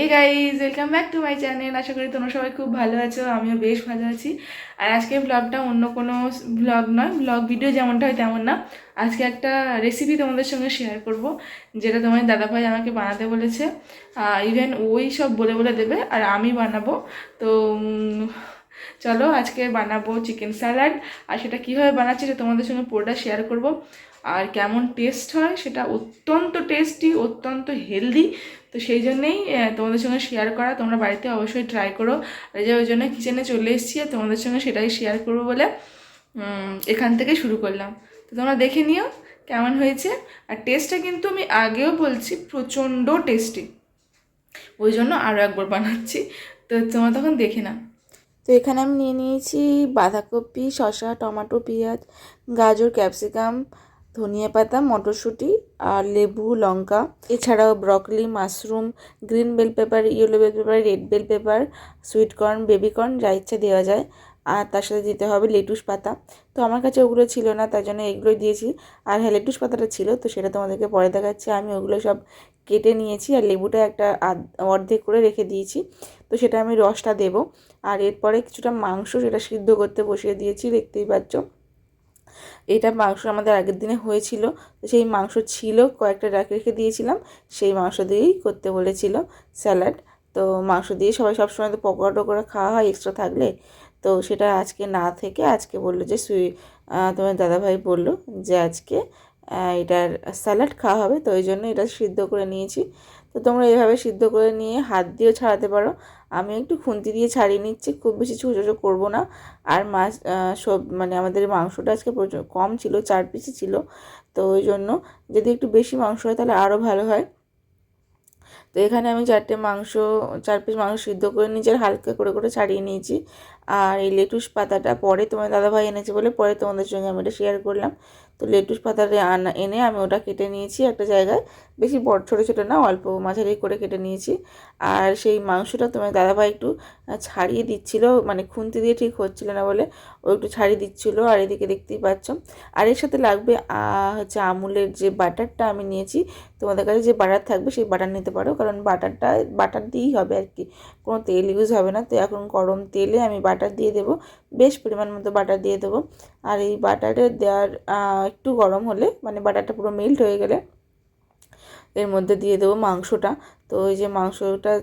Hey guys, welcome back to my channel. আশা করি তোমরা সবাই খুব ভালো আছো, আমিও বেশ ভালো আছি। আর আজকে ব্লগটা অন্য কোনো ব্লগ নয়, ব্লগ ভিডিও যেমনটা হয় তেমন না। আজকে একটা রেসিপি তোমাদের সঙ্গে শেয়ার করব, যেটা তোমার দাদাভাই আমাকে বানাতে বলেছে। ইভেন ওই সব বলে বলে দেবে আর আমি বানাবো। তো চলো আজকে বানাবো চিকেন স্যালাড। আর সেটা কীভাবে বানাচ্ছি সেটা তোমাদের সঙ্গে পুরোটা শেয়ার করব। আর কেমন টেস্ট হয় সেটা অত্যন্ত টেস্টি, অত্যন্ত হেলদি। তো সেই জন্যেই তোমাদের সঙ্গে শেয়ার করা। তোমরা বাড়িতে অবশ্যই ট্রাই করো। আর যে ওই জন্য কিচেনে চলে এসেছি আর তোমাদের সঙ্গে সেটাই শেয়ার করবো বলে এখান থেকে শুরু করলাম। তো তোমরা দেখে নিও কেমন হয়েছে। আর টেস্টটা কিন্তু আমি আগেও বলছি প্রচণ্ড টেস্টি, ওই জন্য আরও একবার বানাচ্ছি। তো তোমরা তখন দেখে নাও। তো এখানে আমি নিয়ে নিয়েছি বাঁধাকপি, শসা, টমেটো, পেঁয়াজ, গাজর, ক্যাপসিকাম, ধনিয়া পাতা, মটরশুঁটি আর লেবু, লঙ্কা, এছাড়াও broccoli, mushroom, green bell pepper, yellow bell pepper, red bell pepper, sweet corn, baby corn, যা ইচ্ছা দেওয়া যায়। আর তার সাথে দিতে হবে লেটুস পাতা। তো আমার কাছে ওগুলো ছিল না, তার জন্য এগুলোই দিয়েছি। আর হ্যাঁ, লেটুস পাতাটা ছিল, তো সেটা তোমাদেরকে পরে দেখাচ্ছি। আমি ওগুলো সব কেটে নিয়েছি আর লেবুটা একটা অর্ধেক করে রেখে দিয়েছি। তো সেটা আমি রসটা দেবো। আর এরপরে কিছুটা মাংস, সেটা সিদ্ধ করতে বসিয়ে দিয়েছি, দেখতেই পাচ্ছ। এটা মাংস আমাদের আগের দিনে হয়েছিল, তো সেই মাংস ছিল, কয়েকটা রেখে দিয়েছিলাম। সেই মাংস দিয়েই করতে বলেছিল স্যালাড। তো মাংস দিয়ে সবাই সবসময় তো পকোড়া টকোড়া খাওয়া হয় এক্সট্রা থাকলে। তো সেটা আজকে না থেকে আজকে বললো যে তোমার দাদাভাই বললো যে আজকে এটার স্যালাড খাওয়া হবে। তো ওই জন্য এটা সিদ্ধ করে নিয়েছি। তো তোমরা এভাবে সিদ্ধ করে নিয়ে হাত দিয়েও ছাড়াতে পারো। আমি একটু খুন্তি দিয়ে ছাড়িয়ে নিচ্ছি, খুব বেশি ছোটো ছোটো করবো না। আর মাছ সব মানে আমাদের মাংসটা আজকে প্রচুর কম ছিল, 4 পিসই ছিল। তো ওই জন্য যদি একটু বেশি মাংস হয় তাহলে আরও ভালো হয়। তো এখানে আমি 4 পিস মাংস সিদ্ধ করে নিয়েছি আর হালকা করে করে ছাড়িয়ে নিয়েছি। আর এই লেটুস পাতাটা পরে তোমার দাদাভাই এনেছে বলে পরে তোমাদের সঙ্গে আমি এটা শেয়ার করলাম। তো লেটুস পাতাটা এনে আমি ওটা কেটে নিয়েছি একটা জায়গায়, বেশি বড় ছোটো ছোটো না, অল্প মাঝারি করে কেটে নিয়েছি। আর সেই মাংসটা তোমার দাদাভাই একটু ছাড়িয়ে দিচ্ছিল, মানে খুন্তি দিয়ে ঠিক হচ্ছিল না বলে ও একটু ছাড়িয়ে দিচ্ছিলো। আর এদিকে দেখতেই পাচ্ছ। আর এর সাথে লাগবে হচ্ছে আমুলের যে বাটারটা আমি নিয়েছি। তোমাদের কাছে যে বাটার থাকবে সেই বাটার নিতে পারো, কারণ বাটার দিয়েই হবে আর কি, কোনো তেল ইউজ হবে না। তো এখন গরম তেলে আমি বাটার দিয়ে দেবো, বেশ পরিমাণ মতো বাটার দিয়ে দেবো। আর এই বাটারে দেওয়ার একটু গরম হলে, মানে বাটারটা পুরো মেল্ট হয়ে গেলে এর মধ্যে দিয়ে দেবো মাংসটা। তো ওই যে মাংসটা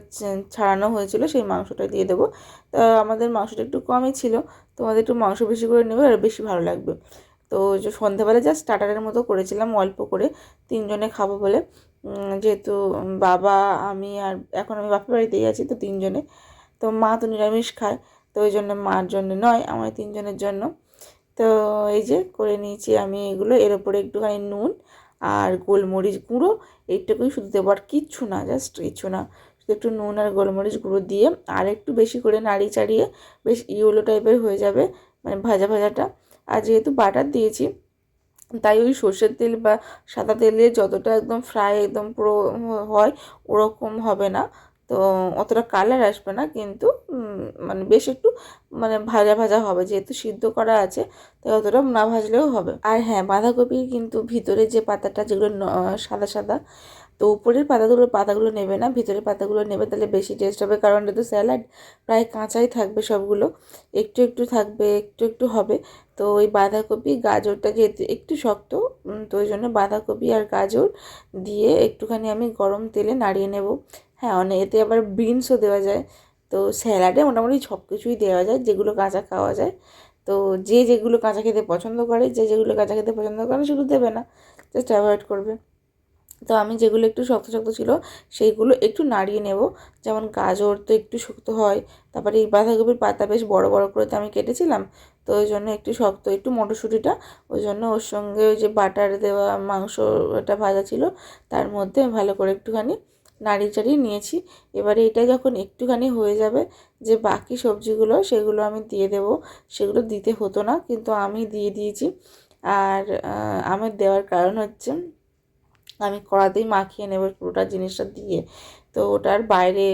ছাড়ানো হয়েছিল সেই মাংসটা দিয়ে দেবো। তো আমাদের মাংসটা একটু কমই ছিল, তোমাদের একটু মাংস বেশি করে নেবে আর বেশি ভালো লাগবে। তো যে সন্ধ্যাবেলা জাস্ট স্টার্টারের মতো করেছিলাম অল্প করে, 3 জনে খাবো বলে। যেহেতু বাবা, আমি আর এখন আমি বাপের বাড়িতেই আছি, তো 3 জনে। তো মা তো নিরামিষ খায়, তো ওই জন্য মার জন্য নয়, আমার 3 জনের জন্য। তো এই যে করে নিয়েছি আমি এগুলো। এর ওপরে একটুখানি নুন আর গোলমরিচ গুঁড়ো, এইটুকুই শুধু দেবো, আর কিচ্ছু না, জাস্ট কিছু না, শুধু একটু নুন আর গোলমরিচ গুঁড়ো দিয়ে আর একটু বেশি করে নাড়িয়ে চাড়িয়ে বেশ ইয়েলো টাইপের হয়ে যাবে, মানে ভাজা ভাজাটা। আর যেহেতু বাটার দিয়েছি, তাই ওই সর্ষের তেল বা সাদা তেলে যতটা একদম ফ্রাই একদম পুরো হয় ওরকম হবে না। তো অতটা কালার আসবে না, কিন্তু মানে বেশ একটু মানে ভাজা ভাজা হবে, যেহেতু সিদ্ধ করা আছে তাই অতটা না ভাজলেও হবে। আর হ্যাঁ, বাঁধাকপির কিন্তু ভিতরে যে পাতাটা, যেগুলো সাদা সাদা, তো উপরের পাতাগুলো নেবে না, ভিতরের পাতাগুলো নেবে, তাহলে বেশি টেস্ট হবে। কারণ এটা তো স্যালাড, প্রায় কাঁচাই থাকবে সবগুলো, একটু একটু থাকবে, একটু একটু হবে। তো ওই বাঁধাকপি গাজরটা যেহেতু একটু শক্ত, তো ওই জন্য বাঁধাকপি আর গাজর দিয়ে একটুখানি আমি গরম তেলে নাড়িয়ে নেব। হ্যাঁ, এতে আবার বিনসও দেওয়া যায়। তো স্যালাডে মোটামুটি সব কিছুই দেওয়া যায় যেগুলো কাঁচা খাওয়া যায়। তো যেগুলো কাঁচা খেতে পছন্দ করে, যেগুলো কাঁচা খেতে পছন্দ করে সেগুলো দেবে না, জাস্ট অ্যাভয়েড করবে। তো আমি যেগুলো একটু শক্ত শক্ত ছিল সেইগুলো একটু নাড়িয়ে নেব। যেমন গাজর তো একটু শক্ত হয়, তারপরে এই বাঁধাকপির পাতা বেশ বড় বড় করে তো আমি কেটেছিলাম, তো ওই জন্য একটু শক্ত, একটু মটরশুঁটিটা, ওই জন্য ওর সঙ্গে ওই যে বাটার দেওয়া মাংসটা ভাজা ছিল তার মধ্যে ভালো করে একটুখানি নাড়িয়ে চাড়িয়ে নিয়েছি। এবারে এটা যখন একটুখানি হয়ে যাবে, যে বাকি সবজিগুলো সেগুলো আমি দিয়ে দেব। সেগুলো দিতে হতো না, কিন্তু আমি দিয়ে দিয়েছি। আর আমার দেওয়ার কারণ হচ্ছে আমি কড়াতেই মাখিয়ে নেব পুরোটা জিনিসটা দিয়ে। তো ওটার বাইরে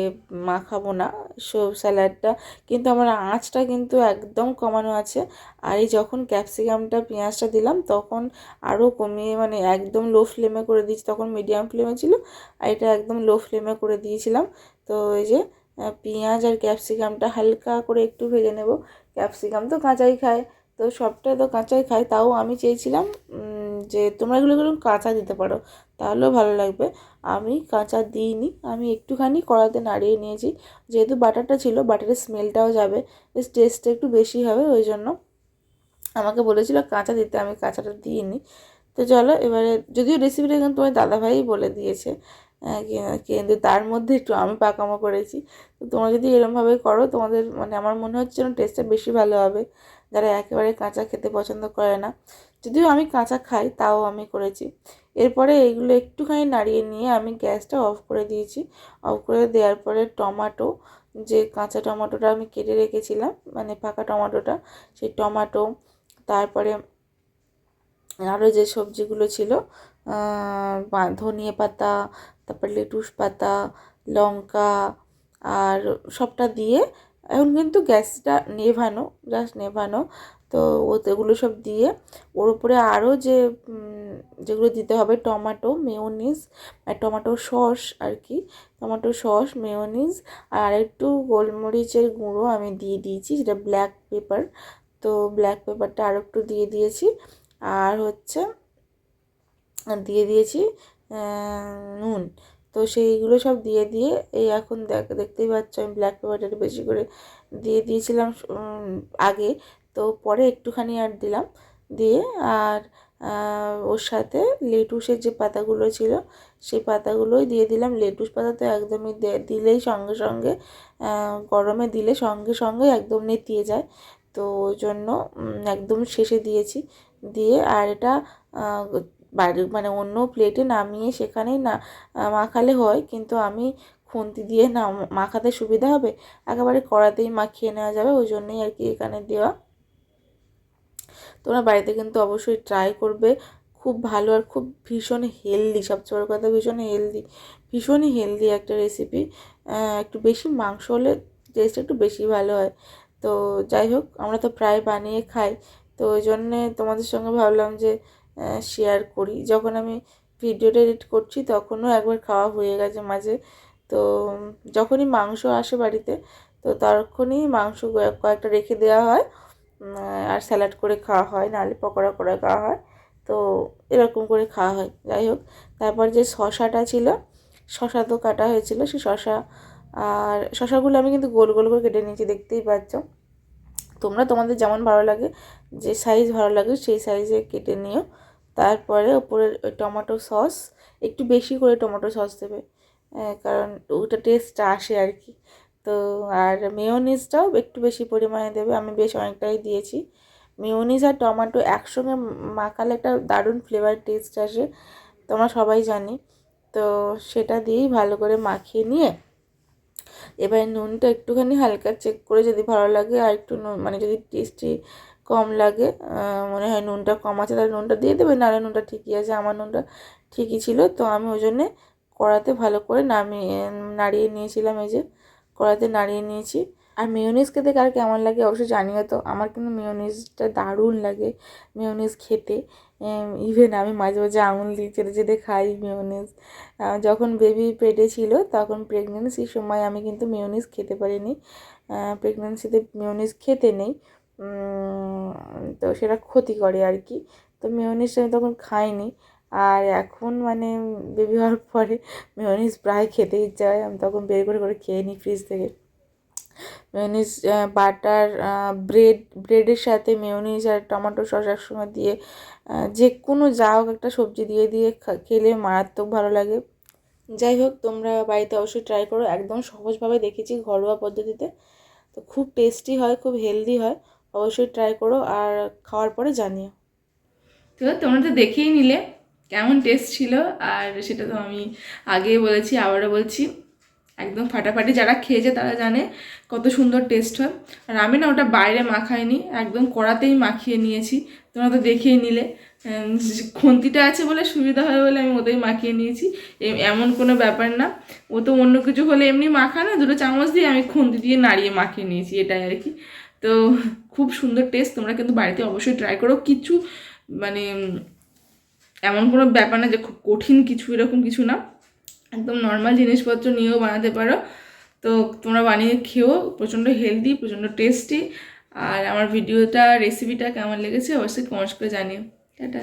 মাখাবো না সব স্যালাডটা, কিন্তু আমার আঁচটা কিন্তু একদম কমানো আছে। আর এই যখন ক্যাপসিকামটা পেঁয়াজটা দিলাম তখন আরও কমিয়ে, মানে একদম লো ফ্লেমে করে দিয়েছি, তখন মিডিয়াম ফ্লেমে ছিল আর এটা একদম লো ফ্লেমে করে দিয়েছিলাম। তো এই যে পেঁয়াজ আর ক্যাপসিকামটা হালকা করে একটু ভেজে নেব। ক্যাপসিকাম তো কাঁচাই খায়, তো সবটা তো কাঁচাই খায়, তাও আমি চেয়েছিলাম যে তোমরা এগুলো কাঁচা দিতে পারো, তাহলেও ভালো লাগবে। আমি কাঁচা দিইনি, আমি একটুখানি কড়াতে নাড়িয়ে নিয়েছি, যেহেতু বাটারটা ছিল বাটারের স্মেলটাও যাবে, বেশ টেস্টটা একটু বেশি হবে, ওই জন্য আমাকে বলেছিল কাঁচা দিতে, আমি কাঁচাটা দিইনি। তো চলো এবারে, যদিও রেসিপিটা কিন্তু তোমার দাদাভাই বলে দিয়েছে, কিন্তু তার মধ্যে একটু আমি পাকামো করেছি। তো তোমরা যদি এরমভাবে করো তোমাদের, মানে আমার মনে হচ্ছে যেন টেস্টটা বেশি ভালো হবে, যারা একেবারে কাঁচা খেতে পছন্দ করে না। যদিও আমি কাঁচা খাই, তাও আমি করেছি। এরপরে এইগুলো একটুখানি নাড়িয়ে নিয়ে আমি গ্যাসটা অফ করে দিয়েছি। অফ করে দেওয়ার পরে টমাটো, যে কাঁচা টমাটোটা আমি কেটে রেখেছিলাম, মানে পাকা টমাটোটা, সেই টমাটো, তারপরে আরও যে সবজিগুলো ছিল, ধনিয়া পাতা, তারপর লেটুস পাতা, লঙ্কা, আর সবটা দিয়ে, এখন কিন্তু গ্যাসটা নেভানো, জাস্ট নেভানো। তো ওগুলো সব দিয়ে ওর উপরে আরও যে যেগুলো দিতে হবে, টমেটো, মেয়োনিজ, টমেটো সস আর কি, টমেটো সস, মেয়োনিজ, আর একটু গোলমরিচের গুঁড়ো আমি দিয়ে দিয়েছি, যেটা ব্ল্যাক পেপার। তো ব্ল্যাক পেপারটা আর একটু দিয়ে দিয়েছি। আর হচ্ছে দিয়ে দিয়েছি নুন। তো সেইগুলো সব দিয়ে দিয়ে এই এখন দেখতেই পাচ্ছ আমি ব্ল্যাক পেপারটা একটু বেশি করে দিয়ে দিয়েছিলাম আগে, তো পরে একটুখানি আর দিলাম, দিয়ে আর ওর সাথে লেটুসের যে পাতাগুলো ছিল সেই পাতাগুলোই দিয়ে দিলাম। লেটুস পাতা তো একদমই দিলেই সঙ্গে সঙ্গে, গরমে দিলে সঙ্গে সঙ্গে একদম নেতিয়ে যায়, তো ওই জন্য একদম শেষে দিয়েছি। দিয়ে আর এটা বাইরে, মানে অন্য প্লেটে নামিয়ে সেখানেই না মাখালে হয়, কিন্তু আমি খুন্তি দিয়ে না মাখাতে সুবিধা হবে, একেবারে কড়াতেই মাখিয়ে নেওয়া যাবে, ওই জন্যই আর কি এখানে দেওয়া। তোমরা বাড়িতে কিন্তু অবশ্যই ট্রাই করবে, খুব ভালো আর খুব ভীষণ হেলদি, সবচেয়ে বড় কথা ভীষণ হেলদি, ভীষণই হেলদি একটা রেসিপি। একটু বেশি মাংস হলে টেস্ট একটু বেশি ভালো হয়। তো যাই হোক, আমরা তো প্রায় বানিয়ে খাই, তো ওই জন্যে তোমাদের সঙ্গে ভাবলাম যে শেয়ার করি। যখন আমি ভিডিওটা এডিট করছি তখনও একবার খাওয়া হয়ে গেছে মাঝে। তো যখনই মাংস আসে বাড়িতে, তো তখনই মাংস কয়েকটা রেখে দেওয়া হয়, আর স্যালাড করে খাওয়া হয়, নাহলে পকোড়া করে খাওয়া হয়, তো এরকম করে খাওয়া হয়। যাই হোক, তারপর যে শশাটা ছিল, শশা তো কাটা হয়েছিল, সেই শশা, আর শশাগুলো আমি কিন্তু গোল গোল করে কেটে নিয়েছি, দেখতেই পাচ্ছ। তোমরা তোমাদের যেমন ভালো লাগে, যে সাইজ ভালো লাগে সেই সাইজে কেটে নিও। তারপরে ওপরে ওই টমেটো সস, একটু বেশি করে টমেটো সস দেবে, কারণ ওটা টেস্টটা আসে আর কি। তো আর মেয়োনিজটাও একটু বেশি পরিমাণে দেবে, আমি বেশ অনেকটাই দিয়েছি। মেয়োনিজ আর টমেটো একসঙ্গে মাখালে একটা দারুণ ফ্লেভার টেস্ট আসে, তোমরা সবাই জানি। তো সেটা দিয়েই ভালো করে মাখিয়ে নিয়ে এবার নুনটা একটুখানি হালকা চেক করে, যদি ভালো লাগে আর একটু নুন, মানে যদি টেস্টি কম লাগে, মনে হয় নুনটা কম আছে, তাহলে নুনটা দিয়ে দেবে, নাহলে নুনটা ঠিকই আছে, আমার নুনটা ঠিকই ছিল। তো আমি ওই জন্যে কড়াতে ভালো করে নাড়িয়ে নিয়েছিলাম, এই যে কড়াতে নাড়িয়ে নিয়েছি। আর মেয়োনিজ খেতে কার কেমন লাগে অবশ্যই জানিও। তো আমার কিন্তু মেয়োনিজটা দারুণ লাগে, মেয়োনিজ খেতে। ইভেন আমি মাঝে মাঝে আঙুল দিয়ে চেটে চেটে খাই মেয়োনিজ। যখন বেবি পেটে ছিল তখন প্রেগনেন্সির সময় আমি কিন্তু মেয়োনিজ খেতে পারিনি, প্রেগনেন্সিতে মেয়োনিজ খেতে নেই, তো সেটা ক্ষতি করে আর কি। তো মেয়োনিজটা আমি তখন খাইনি, আর এখন মানে বেবি হওয়ার পরে মেয়োনিজ প্রায় খেতে ইচ্ছা হয়, আমি তখন বের করে করে খেয়ে নিই ফ্রিজ থেকে। মেয়োনিজ, বাটার, ব্রেডের সাথে মেয়োনিজ আর টমেটো সস একসঙ্গে দিয়ে, যে কোনো যা হোক একটা সবজি দিয়ে দিয়ে খেলে মারাত্মক ভালো লাগে। যাই হোক, তোমরা বাড়িতে অবশ্যই ট্রাই করো, একদম সহজভাবে দেখেছি, ঘরোয়া পদ্ধতিতে, তো খুব টেস্টি হয়, খুব হেলদি হয়, অবশ্যই ট্রাই করো আর খাওয়ার পরে জানিও। তো তোমরা তো দেখেই নিলে কেমন টেস্ট ছিল, আর সেটা তো আমি আগেই বলেছি, আবারও বলছি, একদম ফাটাফাটি, যারা খেয়েছে তারা জানে কত সুন্দর টেস্ট হয়। আর আমি না ওটা বাইরে মাখাইনি, একদম কড়াতেই মাখিয়ে নিয়েছি, তোমরা তো দেখেই নিলে। খুন্তিটা আছে বলে সুবিধা হয় বলে আমি ওতেই মাখিয়ে নিয়েছি, এমন কোনো ব্যাপার না। ও তো অন্য কিছু হলে এমনি মাখা না, দুটো চামচ দিয়ে আমি খুন্তি দিয়ে নাড়িয়ে মাখিয়ে নিয়েছি, এটাই আর কি। তো খুব সুন্দর টেস্ট, তোমরা কিন্তু বাড়িতে অবশ্যই ট্রাই করো। কিছু মানে এমন কোনো ব্যাপার না যে খুব কঠিন কিছু, এরকম কিছু না, একদম নর্মাল জিনিসপত্র নিয়েও বানাতে পারো। তো তোমরা বানিয়ে খেও, প্রচণ্ড হেলদি, প্রচণ্ড টেস্টি। আর আমার ভিডিওটা, রেসিপিটা কেমন লেগেছে অবশ্যই কমেন্টস করে জানিও। টাটা।